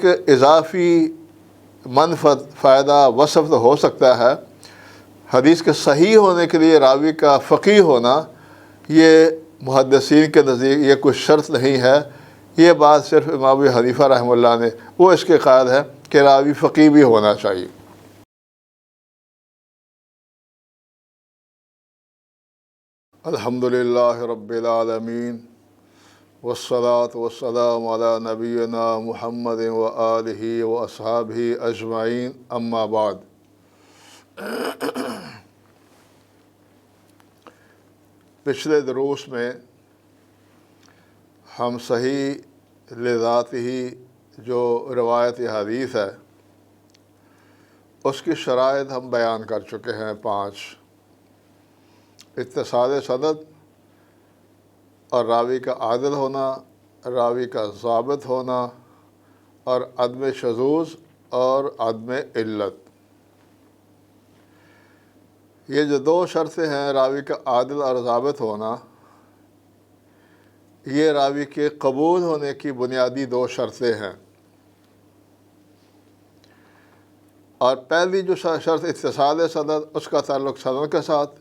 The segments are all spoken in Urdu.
ایک اضافی منفعت فائدہ وصف تو ہو سکتا ہے، حدیث کے صحیح ہونے کے لیے راوی کا فقیہ ہونا یہ محدثین کے نزدیک یہ کوئی شرط نہیں ہے۔ یہ بات صرف امام ابو حنیفہ رحمہ اللہ نے وہ اس کے قائل ہے کہ راوی فقیہ بھی ہونا چاہیے۔ الحمدللہ رب العالمین والصلاة والسلام علی نبینا محمد وآلہ واصحابہ اجمعین، اما بعد۔ پچھلے دروس میں ہم صحیح لذاتہ جو روایت حدیث ہے اس کی شرائط ہم بیان کر چکے ہیں 5: اتصال سند اور راوی کا عادل ہونا، راوی کا ضابط ہونا، اور عدم شذوذ اور عدم علت۔ یہ جو 2 شرطیں ہیں راوی کا عادل اور ضابط ہونا، یہ راوی کے قبول ہونے کی بنیادی 2 شرطیں ہیں۔ اور پہلی جو شرط اتصال سند، اس کا تعلق سند کے ساتھ۔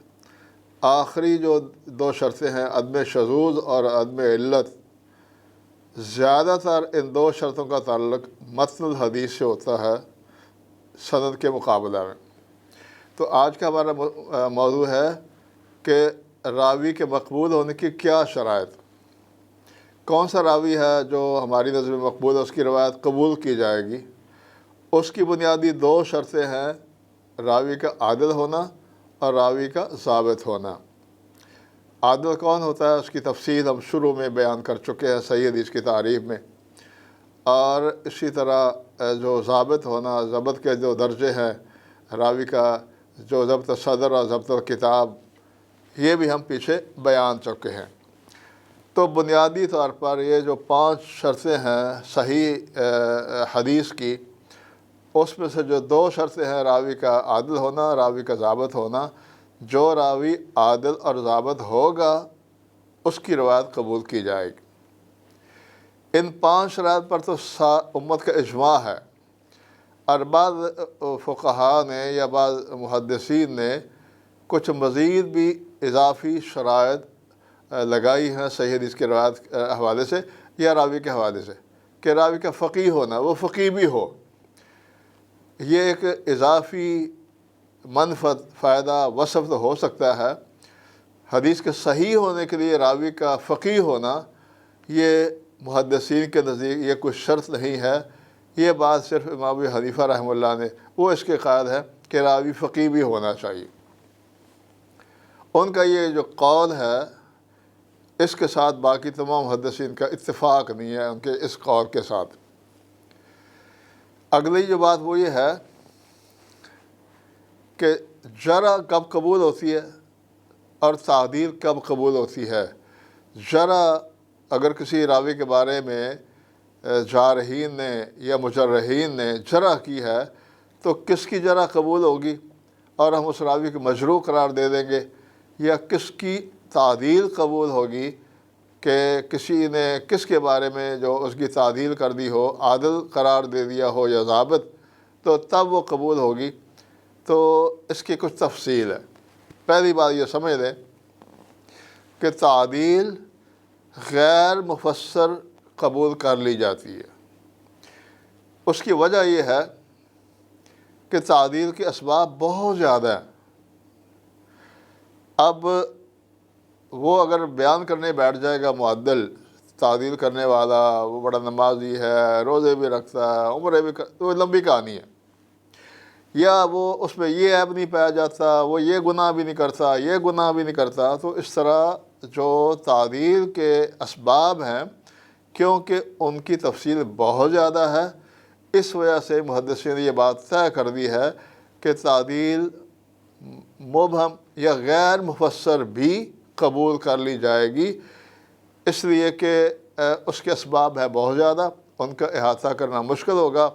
آخری جو 2 شرطیں ہیں عدم شذوذ اور عدم علت، زیادہ تر ان 2 شرطوں کا تعلق متن الحدیث سے ہوتا ہے سند کے مقابلہ میں۔ تو آج کا ہمارا موضوع ہے کہ راوی کے مقبول ہونے کی کیا شرائط، کون سا راوی ہے جو ہماری نظر میں مقبول ہے، اس کی روایت قبول کی جائے گی۔ اس کی بنیادی 2 شرطیں ہیں راوی کا عادل ہونا اور راوی کا ضابط ہونا۔ عادل کون ہوتا ہے اس کی تفصیل ہم شروع میں بیان کر چکے ہیں صحیح حدیث کی تعریف میں، اور اسی طرح جو ضابط ہونا، ضبط کے جو درجے ہیں، راوی کا جو ضبط صدر اور ضبط کتاب، یہ بھی ہم پیچھے بیان چکے ہیں۔ تو بنیادی طور پر یہ جو 5 شرطیں ہیں صحیح حدیث کی، اس میں سے جو 2 شرطیں ہیں راوی کا عادل ہونا، راوی کا ضابط ہونا، جو راوی عادل اور ضابط ہوگا اس کی روایت قبول کی جائے گی۔ ان 5 شرائط پر تو امت کا اجماع ہے، اور بعض فقہاء نے یا بعض محدثین نے کچھ مزید بھی اضافی شرائط لگائی ہیں صحیح حدیث کے روایت حوالے سے یا راوی کے حوالے سے، کہ راوی کا فقیہ ہونا، وہ فقیہ بھی ہو۔ یہ ایک اضافی منفعت فائدہ وصف تو ہو سکتا ہے، حدیث کے صحیح ہونے کے لیے راوی کا فقیہ ہونا یہ محدثین کے نزدیک یہ کوئی شرط نہیں ہے۔ یہ بات صرف امام ابو حنیفہ رحمہ اللہ نے وہ اس کے قائل ہے کہ راوی فقیہ بھی ہونا چاہیے۔ ان کا یہ جو قول ہے اس کے ساتھ باقی تمام محدثین کا اتفاق نہیں ہے، ان کے اس قول کے ساتھ۔ اگلی جو بات وہ یہ ہے کہ جرح کب قبول ہوتی ہے اور تعدیل کب قبول ہوتی ہے۔ جرح اگر کسی راوی کے بارے میں جارحین نے یا مجرحین نے جرح کی ہے تو کس کی جرح قبول ہوگی اور ہم اس راوی کو مجروح قرار دے دیں گے، یا کس کی تعدیل قبول ہوگی کہ کسی نے کس کے بارے میں جو اس کی تعدیل کر دی ہو، عادل قرار دے دیا ہو یا ضابط، تو تب وہ قبول ہوگی۔ تو اس کی کچھ تفصیل ہے۔ پہلی بات یہ سمجھ لیں کہ تعدیل غیر مفسر قبول کر لی جاتی ہے۔ اس کی وجہ یہ ہے کہ تعدیل کے اسباب بہت زیادہ ہیں۔ اب وہ اگر بیان کرنے بیٹھ جائے گا معدل، تعدیل کرنے والا، وہ بڑا نمازی ہے، روزے بھی رکھتا ہے، عمرے بھی تو وہ لمبی کہانی ہے، یا وہ اس میں یہ عیب نہیں پایا جاتا، وہ یہ گناہ بھی نہیں کرتا، یہ گناہ بھی نہیں کرتا، تو اس طرح جو تعدیل کے اسباب ہیں کیونکہ ان کی تفصیل بہت زیادہ ہے، اس وجہ سے محدثین نے یہ بات طے کر دی ہے کہ تعدیل مبہم یا غیر مفسر بھی قبول کر لی جائے گی، اس لیے کہ اس کے اسباب ہیں بہت زیادہ، ان کا احاطہ کرنا مشکل ہوگا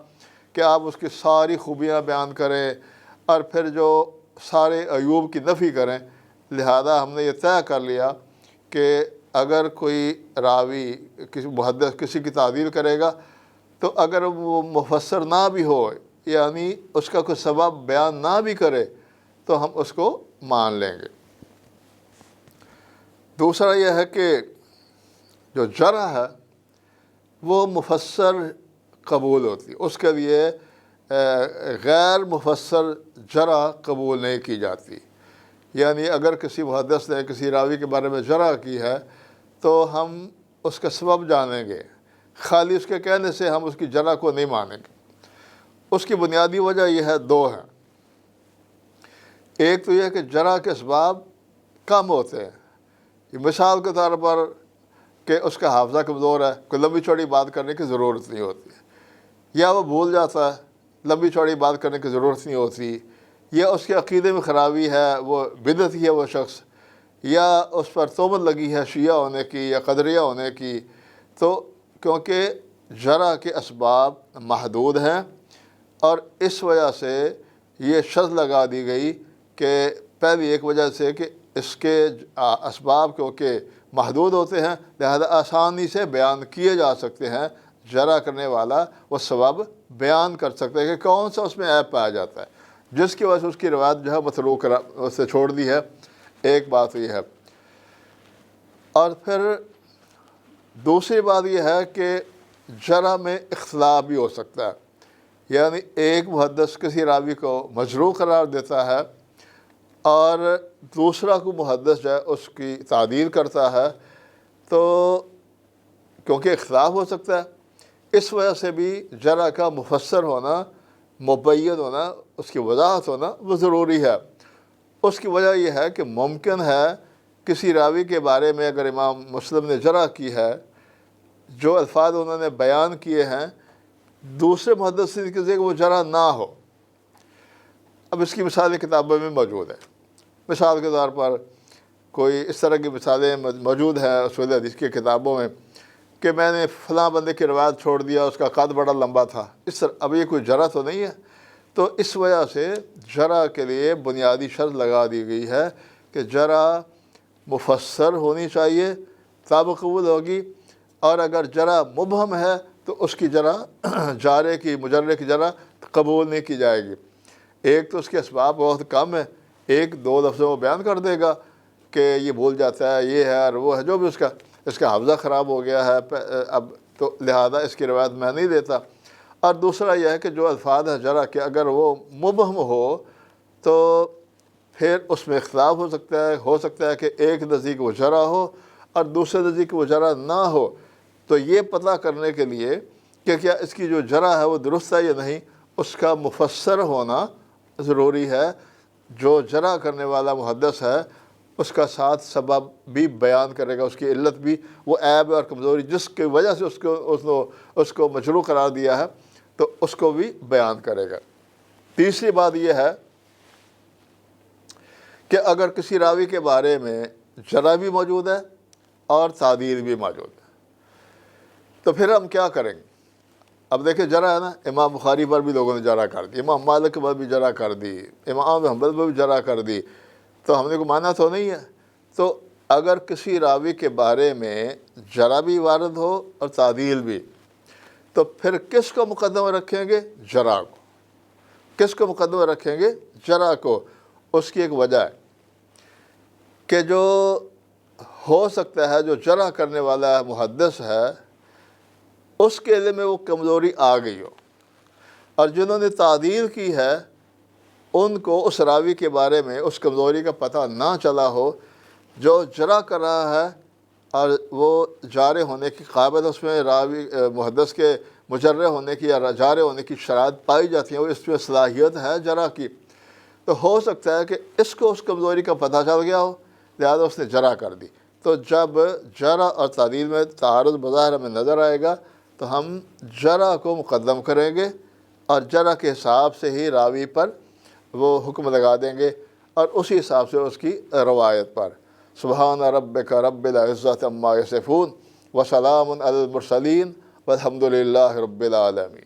کہ آپ اس کی ساری خوبیاں بیان کریں اور پھر جو سارے عیوب کی نفی کریں۔ لہذا ہم نے یہ طے کر لیا کہ اگر کوئی راوی کسی محدث کسی کی تعدیل کرے گا تو اگر وہ مفسر نہ بھی ہو، یعنی اس کا کوئی سبب بیان نہ بھی کرے، تو ہم اس کو مان لیں گے۔ دوسرا یہ ہے کہ جو جرح ہے وہ مفسر قبول ہوتی ہے، اس کے لیے غیر مفسر جرح قبول نہیں کی جاتی۔ یعنی اگر کسی محدث نے کسی راوی کے بارے میں جرح کی ہے تو ہم اس کا سبب جانیں گے، خالی اس کے کہنے سے ہم اس کی جرح کو نہیں مانیں گے۔ اس کی بنیادی وجہ یہ ہے، دو ہیں۔ ایک تو یہ کہ جرح کے اسباب کم ہوتے ہیں، مثال کے طور پر کہ اس کا حافظہ کمزور ہے، کوئی لمبی چوڑی بات کرنے کی ضرورت نہیں ہوتی، یا وہ بھول جاتا ہے، لمبی چوڑی بات کرنے کی ضرورت نہیں ہوتی، یا اس کے عقیدے میں خرابی ہے، وہ بدعتی ہے وہ شخص، یا اس پر تہمت لگی ہے شیعہ ہونے کی یا قدریہ ہونے کی۔ تو کیونکہ جرح کے اسباب محدود ہیں، اور اس وجہ سے یہ شرط لگا دی گئی کہ پہلی ایک وجہ سے کہ اس کے اسباب کیونکہ محدود ہوتے ہیں، لہذا آسانی سے بیان کیے جا سکتے ہیں۔ جرح کرنے والا وہ سبب بیان کر سکتا ہے کہ کون سا اس میں عیب پایا جاتا ہے، جس کی وجہ سے اس کی روایت جو ہے متروک سے چھوڑ دی ہے۔ ایک بات یہ ہے، اور پھر دوسری بات یہ ہے کہ جرح میں اختلاف بھی ہو سکتا ہے، یعنی ایک محدث کسی راوی کو مجروح قرار دیتا ہے اور دوسرا کو محدث جو ہے اس کی تعدیل کرتا ہے، تو کیونکہ اختلاف ہو سکتا ہے، اس وجہ سے بھی جرح کا مفسر ہونا، مبین ہونا، اس کی وضاحت ہونا وہ ضروری ہے۔ اس کی وجہ یہ ہے کہ ممکن ہے کسی راوی کے بارے میں اگر امام مسلم نے جرح کی ہے، جو الفاظ انہوں نے بیان کیے ہیں دوسرے محدثین کے ذریعے وہ جرح نہ ہو۔ اب اس کی مثالیں کتابوں میں موجود ہیں۔ مثال کے طور پر کوئی اس طرح کی مثالیں موجود ہیں اصول حدیث کی کتابوں میں کہ میں نے فلاں بندے کی روایت چھوڑ دیا، اس کا قد بڑا لمبا تھا، اس طرح۔ اب یہ کوئی جرح تو نہیں ہے، تو اس وجہ سے جرح کے لیے بنیادی شرط لگا دی گئی ہے کہ جرح مفسر ہونی چاہیے تب قبول ہوگی، اور اگر جرح مبہم ہے تو اس کی جرح جارے کی مجرے کی جرح قبول نہیں کی جائے گی۔ ایک تو اس کے اسباب بہت کم ہے، ایک دو لفظوں میں بیان کر دے گا کہ یہ بھول جاتا ہے، یہ ہے اور وہ ہے، جو بھی اس کا حافظہ خراب ہو گیا ہے، اب تو لہذا اس کی روایت میں نہیں دیتا۔ اور دوسرا یہ ہے کہ جو الفاظ ہے جرح کے اگر وہ مبہم ہو تو پھر اس میں اختلاف ہو سکتا ہے کہ ایک نزدیک وہ جرح ہو اور دوسرے نزدیک وہ جرح نہ ہو۔ تو یہ پتہ کرنے کے لیے کہ کیا اس کی جو جرح ہے وہ درست ہے یا نہیں، اس کا مفسر ہونا ضروری ہے۔ جو جرح کرنے والا محدث ہے اس کا ساتھ سبب بھی بیان کرے گا، اس کی علت بھی، وہ عیب اور کمزوری جس کی وجہ سے اس کو مجروح قرار دیا ہے تو اس کو بھی بیان کرے گا۔ تیسری بات یہ ہے کہ اگر کسی راوی کے بارے میں جرح بھی موجود ہے اور تعدیل بھی موجود ہے تو پھر ہم کیا کریں گے؟ اب دیکھیں جرح ہے نا، امام بخاری پر بھی لوگوں نے جرح کر دی، امام مالک پر بھی جرح کر دی، امام حنبل پر بھی جرح کر دی، تو ہم نے کو مانا تو نہیں ہے۔ تو اگر کسی راوی کے بارے میں جرح بھی وارد ہو اور تعدیل بھی، تو پھر کس کو مقدمہ رکھیں گے؟ جرح کو۔ کس کو مقدمہ رکھیں گے؟ جرح کو۔ اس کی ایک وجہ ہے کہ جو ہو سکتا ہے جو جرح کرنے والا محدث ہے اس کے علم میں وہ کمزوری آ گئی ہو، اور جنہوں نے تعدیل کی ہے ان کو اس راوی کے بارے میں اس کمزوری کا پتہ نہ چلا ہو۔ جو جرح کر رہا ہے اور وہ جارح ہونے کی قابل، اس میں راوی محدث کے مجرح ہونے کی یا جارح ہونے کی شرائط پائی جاتی ہیں، وہ اس میں صلاحیت ہے جرح کی، تو ہو سکتا ہے کہ اس کو اس کمزوری کا پتہ چل گیا ہو، لہذا اس نے جرح کر دی۔ تو جب جرح اور تعدیل میں تعارض بظاہر میں نظر آئے گا تو ہم جرح کو مقدم کریں گے اور جرح کے حساب سے ہی راوی پر وہ حکم لگا دیں گے، اور اسی حساب سے اس کی روایت پر۔ سبحان ربک رب العزت عما یصفون وسلام علی المرسلین والحمد للہ رب العالمین۔